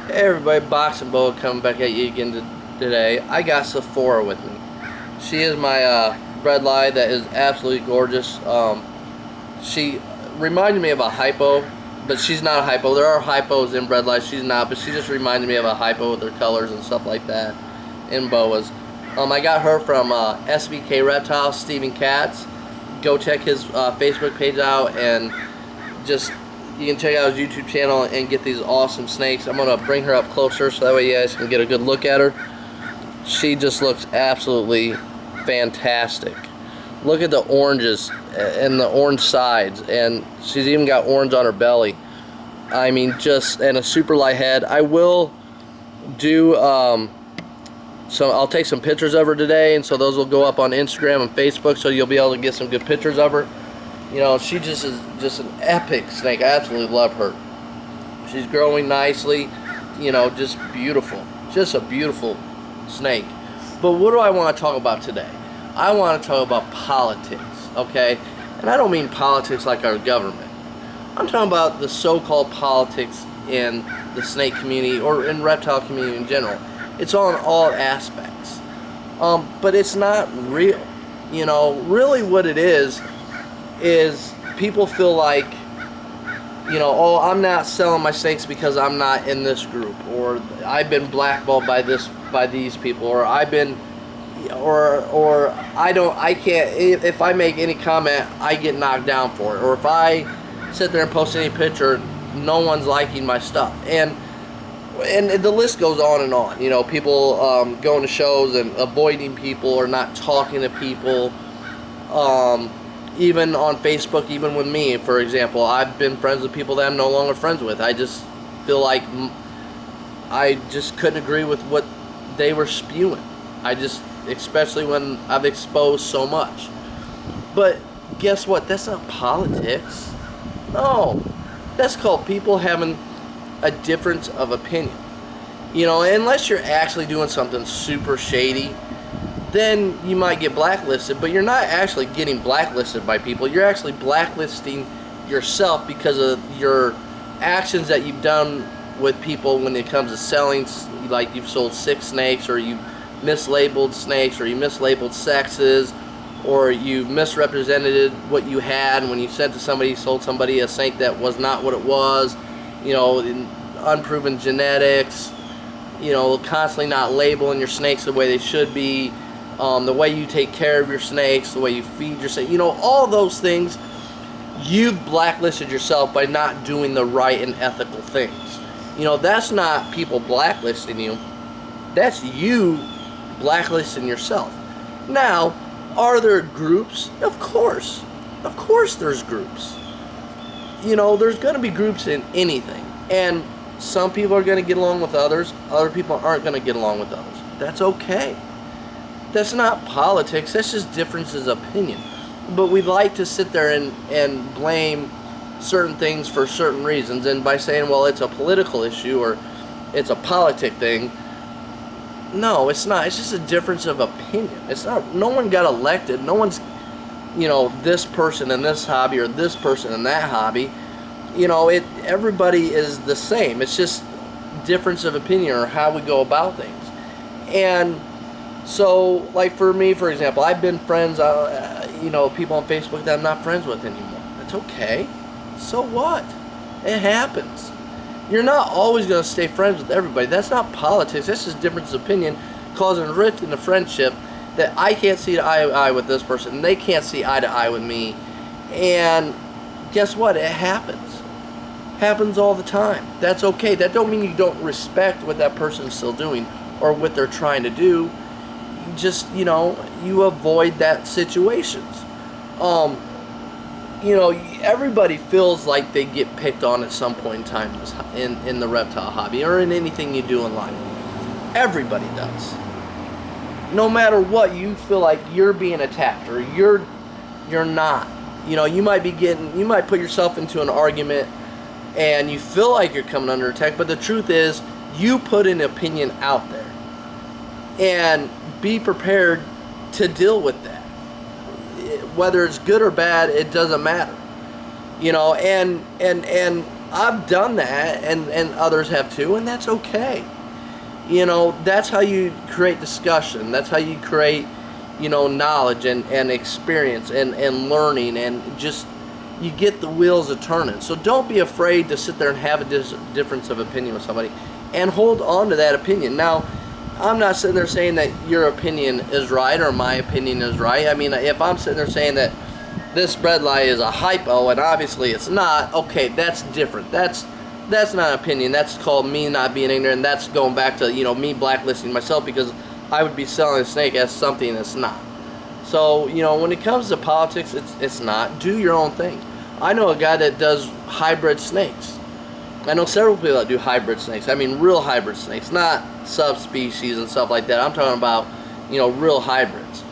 Hey everybody, Boxing Boa coming back at you again today. I got Sephora with me. She is my Redlight that is absolutely gorgeous. She reminded me of a hypo, but she's not a hypo. There are hypos in Redlight, she's not, but she just reminded me of a hypo with her colors and stuff like that in boas. I got her from SBK Reptile, Steven Katz. Go check his Facebook page out and just you can check out his YouTube channel and get these awesome snakes. I'm gonna bring her up closer so that way you guys can get a good look at her. She just looks absolutely fantastic. Look at the oranges and the orange sides, and she's even got orange on her belly. I mean, just, and a super light head. I will do so I'll take some pictures of her today, and so those will go up on Instagram and Facebook, so you'll be able to get some good pictures of her. You know, she just is just an epic snake. I absolutely love her. She's growing nicely, you know, just beautiful. Just a beautiful snake. But what do I want to talk about today? I want to talk about politics, okay? And I don't mean politics like our government. I'm talking about the so-called politics in the snake community or in reptile community in general. It's on all aspects. But it's not real. You know, really what it is people feel like, you know, oh, I'm not selling my snakes because I'm not in this group, or I've been blackballed by these people, or I've been, or I can't, if I make any comment, I get knocked down for it, or if I sit there and post any picture, no one's liking my stuff, and the list goes on and on. You know, people going to shows and avoiding people or not talking to people. Even on Facebook, even with me, for example, I've been friends with people that I'm no longer friends with. I just feel like I just couldn't agree with what they were spewing. Especially when I've exposed so much. But guess what? That's not politics. No. That's called people having a difference of opinion. You know, unless you're actually doing something super shady, then you might get blacklisted, but you're not actually getting blacklisted by people. You're actually blacklisting yourself because of your actions that you've done with people when it comes to selling, like you've sold 6 snakes, or you mislabeled snakes, or you mislabeled sexes, or you misrepresented what you had when you sent to somebody, sold somebody a snake that was not what it was, you know, unproven genetics, you know, constantly not labeling your snakes the way they should be. The way you take care of your snakes, the way you feed your snakes, you know, all those things, you've blacklisted yourself by not doing the right and ethical things. You know, that's not people blacklisting you. That's you blacklisting yourself. Now, are there groups? Of course. Of course there's groups. You know, there's going to be groups in anything. And some people are going to get along with others. Other people aren't going to get along with others. That's okay. That's not politics, that's just differences of opinion. But we like to sit there and blame certain things for certain reasons, and by saying, well, it's a political issue or it's a politic thing. No, it's not. It's just a difference of opinion. It's not, no one got elected. No one's, you know, this person in this hobby or this person in that hobby. You know, everybody is the same. It's just difference of opinion or how we go about things. And so, like for me, for example, I've been friends, you know, people on Facebook that I'm not friends with anymore. That's okay. So what? It happens. You're not always going to stay friends with everybody. That's not politics. That's just difference of opinion causing a rift in a friendship that I can't see eye to eye with this person, and they can't see eye to eye with me. And guess what? It happens. Happens all the time. That's okay. That don't mean you don't respect what that person's still doing or what they're trying to do. Just, you know, you avoid that situations. You know, everybody feels like they get picked on at some point in time in the reptile hobby or in anything you do in life. Everybody does. No matter what, you feel like you're being attacked or you're not. You know, you might put yourself into an argument and you feel like you're coming under attack, but the truth is you put an opinion out there. And be prepared to deal with that. Whether it's good or bad, it doesn't matter. You know, and I've done that, and others have too, and that's okay. That's how you create discussion. That's how you create, knowledge and experience and learning, and just you get the wheels a turning. So don't be afraid to sit there and have a difference of opinion with somebody and hold on to that opinion. Now, I'm not sitting there saying that your opinion is right or my opinion is right. I mean, if I'm sitting there saying that this Redlight is a hypo and obviously it's not, okay, that's different. That's not an opinion. That's called me not being ignorant. And that's going back to, me blacklisting myself, because I would be selling a snake as something that's not. So, when it comes to politics, it's not. Do your own thing. I know a guy that does hybrid snakes. I know several people that do hybrid snakes. I mean, real hybrid snakes, not subspecies and stuff like that. I'm talking about, real hybrids.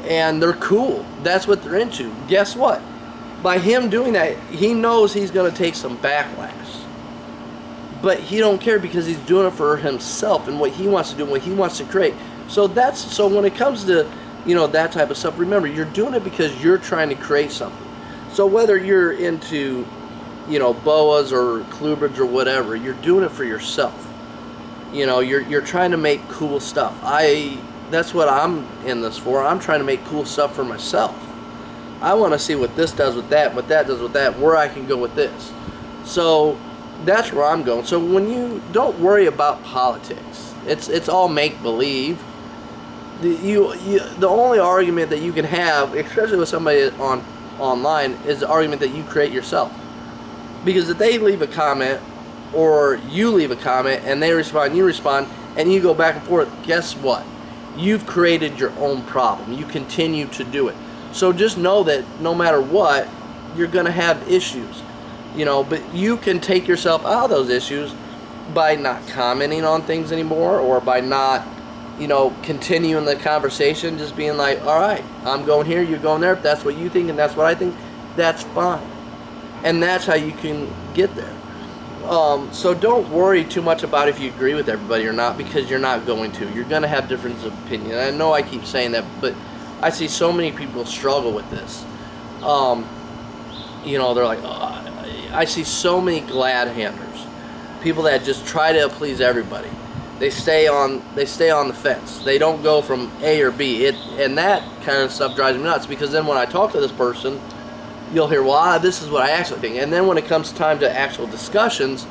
And they're cool. That's what they're into. Guess what? By him doing that, he knows he's going to take some backlash. But he don't care, because he's doing it for himself and what he wants to do and what he wants to create. So when it comes to, that type of stuff, remember, you're doing it because you're trying to create something. So whether you're into, boas or clubrids or whatever, you're doing it for yourself. You're trying to make cool stuff. That's what I'm in this for. I'm trying to make cool stuff for myself. I want to see what this does with that, what that does with that, where I can go with this. So that's where I'm going. So when you don't worry about politics, it's all make believe. The only argument that you can have, especially with somebody online, is the argument that you create yourself. Because if they leave a comment, or you leave a comment and they respond, you respond, and you go back and forth, guess what? You've created your own problem. You continue to do it. So just know that no matter what, you're going to have issues. But you can take yourself out of those issues by not commenting on things anymore, or by not, continuing the conversation, just being like, all right, I'm going here, you're going there. If that's what you think and that's what I think, that's fine. And that's how you can get there. So don't worry too much about if you agree with everybody or not, because you're not going to. You're going to have differences of opinion. I know I keep saying that, but I see so many people struggle with this. They're like, I see so many glad handers, people that just try to please everybody. They stay on the fence. They don't go from A or B. And that kind of stuff drives me nuts, because then when I talk to this person, you'll hear, well, this is what I actually think. And then when it comes time to actual discussions,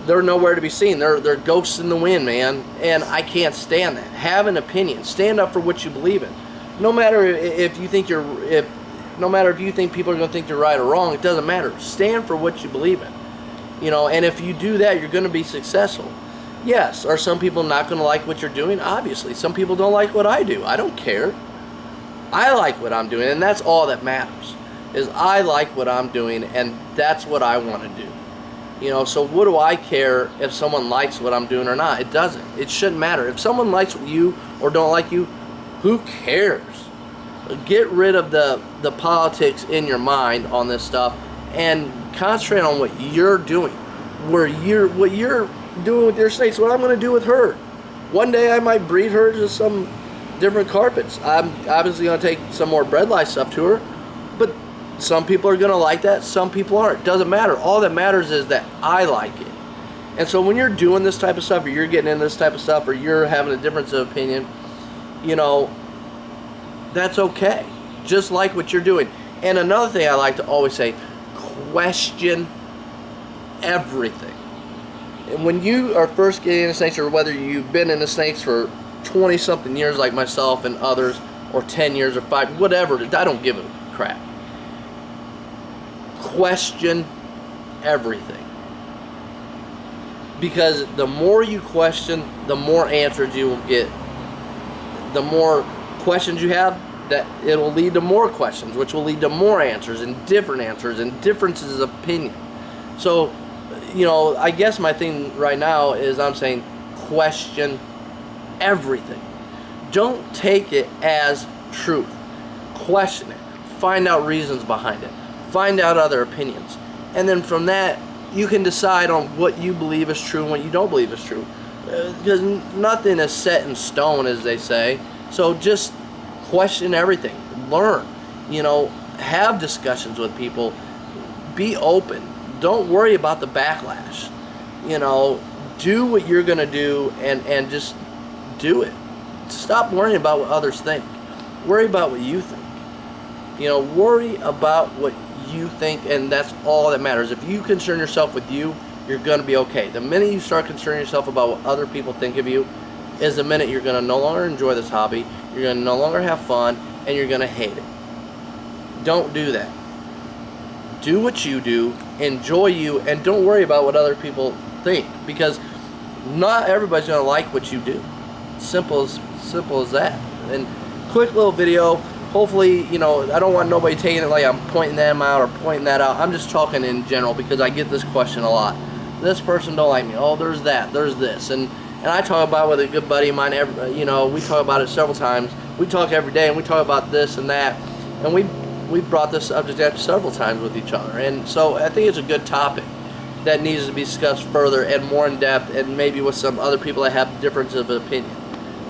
they're nowhere to be seen. They're ghosts in the wind, man. And I can't stand that. Have an opinion. Stand up for what you believe in. No matter if you think people are going to think you're right or wrong, it doesn't matter. Stand for what you believe in. And if you do that, you're going to be successful. Yes, are some people not going to like what you're doing? Obviously. Some people don't like what I do. I don't care. I like what I'm doing, and that's all that matters, is I like what I'm doing, and that's what I want to do. So what do I care if someone likes what I'm doing or not? It doesn't. It shouldn't matter. If someone likes you or don't like you, who cares? Get rid of the politics in your mind on this stuff and concentrate on what you're doing. What you're doing with your snakes, what I'm going to do with her. One day I might breed her to some different carpets. I'm obviously going to take some more Redlight stuff to her, but some people are going to like that, some people aren't. Doesn't matter. All that matters is that I like it. And so when you're doing this type of stuff, or you're getting into this type of stuff, or you're having a difference of opinion, that's okay. Just like what you're doing. And another thing I like to always say, question everything. And when you are first getting into snakes, or whether you've been into snakes for 20-something years like myself and others, or 10 years or 5, whatever, I don't give a crap. Question everything. Because the more you question, the more answers you will get. The more questions you have, that it'll lead to more questions, which will lead to more answers and differences of opinion. So, I guess my thing right now is I'm saying question everything. Don't take it as truth. Question it. Find out reasons behind it. Find out other opinions. And then from that, you can decide on what you believe is true and what you don't believe is true. Because nothing is set in stone, as they say. So just question everything. Learn. Have discussions with people. be open. Don't worry about the backlash. You know, do what you're gonna do, and just do it. Stop worrying about what others think. Worry about what you think. You know, worry about what you think, and that's all that matters. If you concern yourself with you, you're gonna be okay. The minute you start concerning yourself about what other people think of you is the minute you're gonna no longer enjoy this hobby, you're gonna no longer have fun, and you're gonna hate it. Don't do that. Do what you do, enjoy you, and don't worry about what other people think, because not everybody's gonna like what you do. Simple as that. And quick little video. Hopefully, you know, I don't want nobody taking it like I'm pointing them out or pointing that out. I'm just talking in general because I get this question a lot. This person don't like me. Oh, there's that. There's this. And I talk about it with a good buddy of mine. You know, we talk about it several times. We talk every day, and we talk about this and that. And we've brought this subject up several times with each other. And so I think it's a good topic that needs to be discussed further and more in depth, and maybe with some other people that have differences of opinion,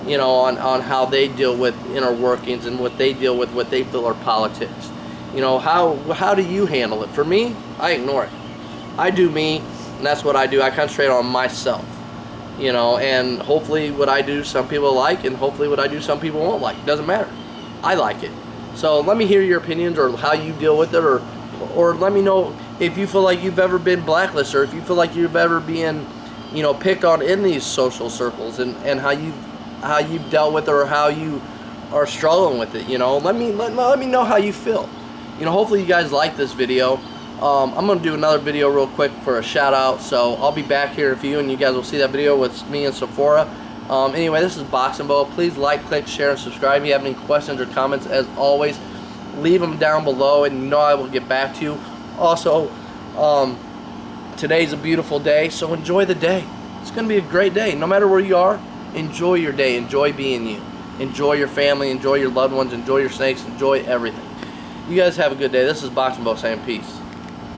you know, on how they deal with inner workings and what they deal with, what they feel are politics. You know, how do you handle it? For me, I ignore it. I do me, and that's what I do. I concentrate on myself, you know, and hopefully what I do some people like, and hopefully what I do some people won't like. It doesn't matter. I like it. So let me hear your opinions, or how you deal with it, or let me know if you feel like you've ever been blacklisted, or if you feel like you've ever been, you know, picked on in these social circles, and how you've dealt with it, or how you are struggling with it. You know, let me know how you feel. You know, hopefully you guys like this video. I'm gonna do another video real quick for a shout out, so I'll be back here in a few, and you guys will see that video with me and Sephora. Anyway, this is Boxing Bo. Please like, click, share, and subscribe. If you have any questions or comments, as always, leave them down below, and you know I will get back to you. Also, today's a beautiful day, so enjoy the day. It's gonna be a great day. No matter where you are, enjoy your day. Enjoy being you. Enjoy your family. Enjoy your loved ones. Enjoy your snakes. Enjoy everything. You guys have a good day. This is Boxing Bo saying peace.